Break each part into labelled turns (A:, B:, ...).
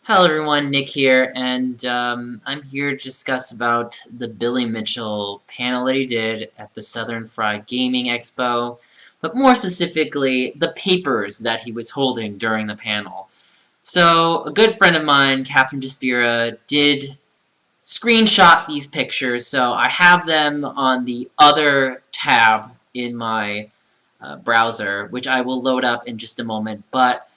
A: Hello everyone, Nick here, and I'm here to discuss about the Billy Mitchell panel that he did at the Southern Fried Gaming Expo, but more specifically, the papers that he was holding during the panel. So, a good friend of mine, Catherine DeSpira, did screenshot these pictures, so I have them on the other tab in my browser, which I will load up in just a moment, but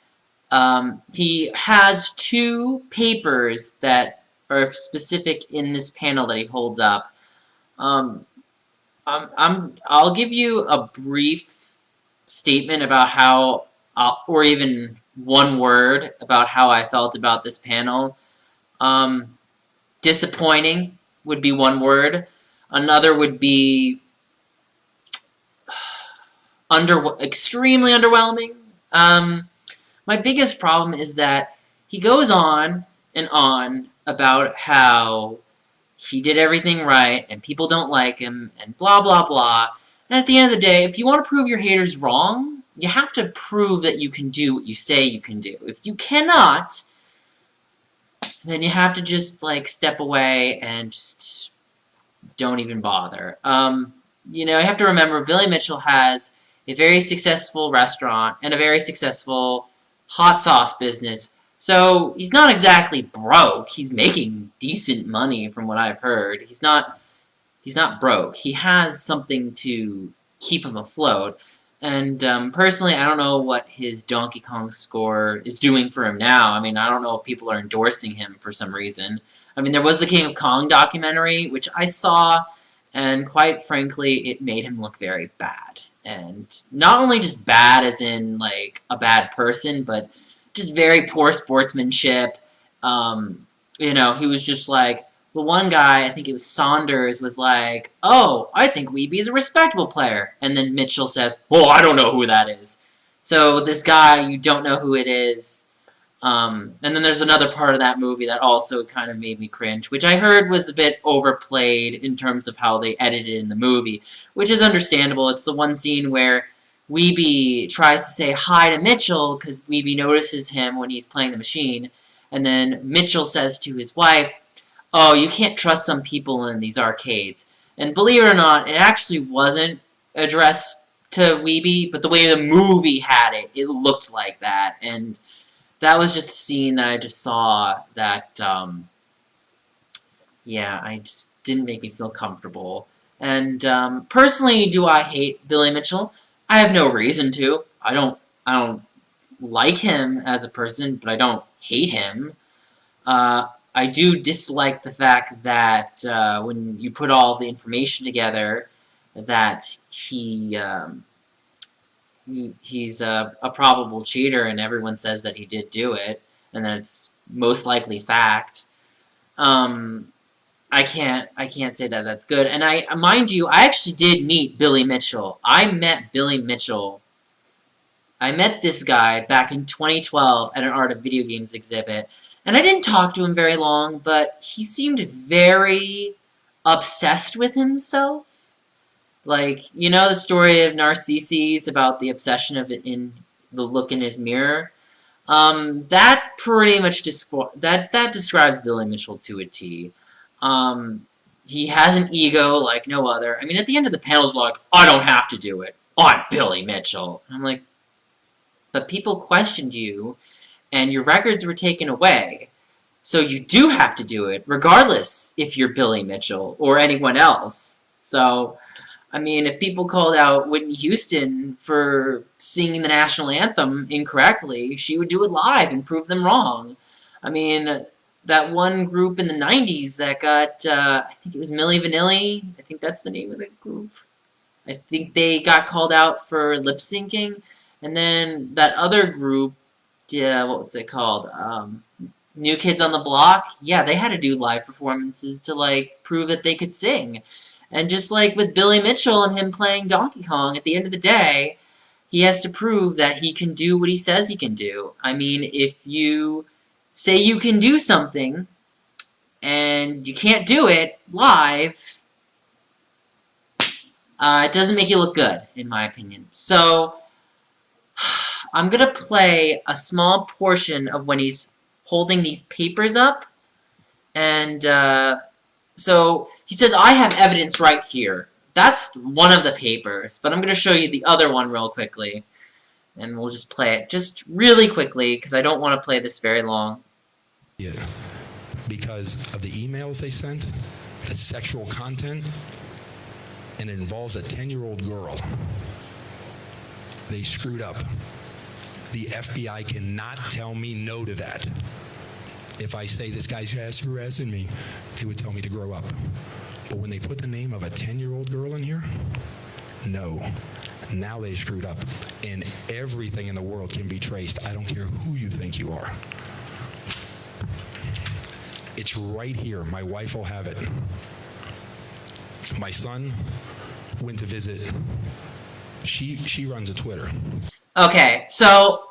A: he has two papers that are specific in this panel that he holds up. Um, I'll give you a brief statement about how, or even one word about how I felt about this panel. Um, Disappointing would be one word. Another would be extremely underwhelming. My biggest problem is that he goes on and on about how he did everything right and people don't like him and blah blah blah. And at the end of the day, if you want to prove your haters wrong, you have to prove that you can do what you say you can do. If you cannot, then you have to just like step away and just don't even bother. You have to remember Billy Mitchell has a very successful restaurant and a very successful hot sauce business. So he's not exactly broke. He's making decent money from what I've heard. He's not broke. He has something to keep him afloat. And personally, I don't know what his Donkey Kong score is doing for him now. I mean, I don't know if people are endorsing him for some reason. I mean, there was the King of Kong documentary, which I saw, and quite frankly, it made him look very bad. And not only just bad as in, like, a bad person, but just very poor sportsmanship. He was just like, the one guy, I think it was Saunders, was like, "Oh, I think Weeby's a respectable player." And then Mitchell says, "Oh, I don't know who that is." So this guy, you don't know who it is. And then there's another part of that movie that also kind of made me cringe, which I heard was a bit overplayed in terms of how they edited in the movie, which is understandable. It's the one scene where Weeby tries to say hi to Mitchell because Weeby notices him when he's playing the machine, and then Mitchell says to his wife, "Oh, you can't trust some people in these arcades." And believe it or not, it actually wasn't addressed to Weeby, but the way the movie had it, it looked like that. And that was just a scene that I just saw that, yeah, I just didn't make me feel comfortable. And personally, do I hate Billy Mitchell? I have no reason to. I don't like him as a person, but I don't hate him. I do dislike the fact that when you put all the information together, that he's a probable cheater, and everyone says that he did do it, and that it's most likely fact. I can't say that that's good. And mind you, I actually did meet Billy Mitchell. I met Billy Mitchell. I met this guy back in 2012 at an Art of Video Games exhibit, and I didn't talk to him very long, but he seemed very obsessed with himself. Like, you know the story of Narcissus about the obsession of it in the look in his mirror? That pretty much that describes Billy Mitchell to a T. He has an ego like no other. I mean, at the end of the panel, he's like, "I don't have to do it. I'm Billy Mitchell." And I'm like, but people questioned you, and your records were taken away. So you do have to do it, regardless if you're Billy Mitchell or anyone else. So, I mean, if people called out Whitney Houston for singing the national anthem incorrectly, she would do it live and prove them wrong. I mean, that one group in the 90s that got, I think it was Milli Vanilli, I think that's the name of the group. I think they got called out for lip syncing. And then that other group, yeah, what was it called? New Kids on the Block. Yeah, they had to do live performances to, like, prove that they could sing. And just like with Billy Mitchell and him playing Donkey Kong, at the end of the day, he has to prove that he can do what he says he can do. I mean, if you say you can do something and you can't do it live, it doesn't make you look good, in my opinion. So, I'm going to play a small portion of when he's holding these papers up, and so he says, I have evidence right here. That's one of the papers, but I'm going to show you the other one real quickly, and we'll just play it just really quickly, because I don't want to play this very long.
B: Yeah, because of the emails they sent, the sexual content, and it involves a 10-year-old girl. They screwed up. The FBI cannot tell me no to that. If I say this guy's harassing me, they would tell me to grow up. But when they put the name of a 10-year-old girl in here, no. Now they screwed up. And everything in the world can be traced. I don't care who you think you are. It's right here. My wife will have it. My son went to visit. She runs a Twitter.
A: Okay, so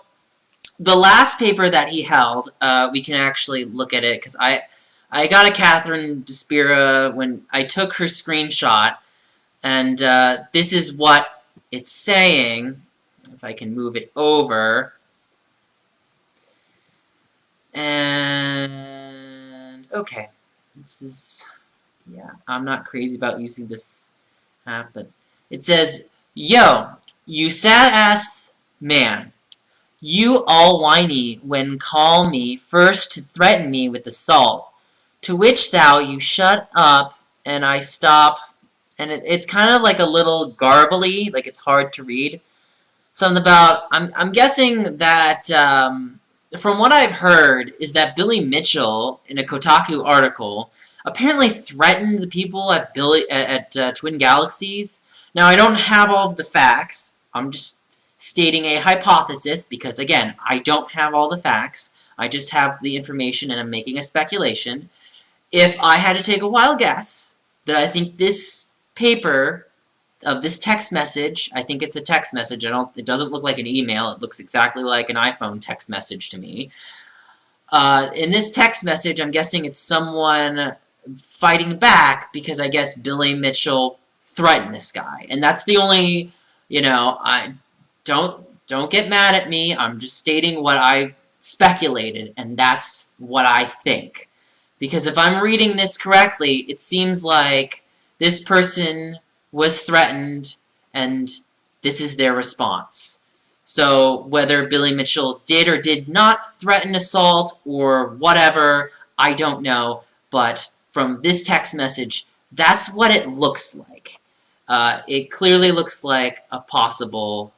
A: the last paper that he held, we can actually look at it, because I got a Catherine DeSpira when I took her screenshot, and this is what it's saying, if I can move it over. And, okay, this is, yeah, I'm not crazy about using this app, but it says, yo, you sad-ass man. You all whiny when call me first to threaten me with assault, to which thou you shut up and I stop, and it's kind of like a little garbly, like it's hard to read. Something about, I'm guessing that, from what I've heard, is that Billy Mitchell, in a Kotaku article, apparently threatened the people at Twin Galaxies. Now, I don't have all of the facts. I'm just stating a hypothesis, because, again, I don't have all the facts. I just have the information, and I'm making a speculation. If I had to take a wild guess, that I think this paper of this text message, I think it's a text message, it doesn't look like an email, it looks exactly like an iPhone text message to me. In this text message, I'm guessing it's someone fighting back, because I guess Billy Mitchell threatened this guy. And that's the only, don't get mad at me, I'm just stating what I speculated, and that's what I think. Because if I'm reading this correctly, it seems like this person was threatened, and this is their response. So whether Billy Mitchell did or did not threaten assault or whatever, I don't know, but from this text message, that's what it looks like. It clearly looks like a possible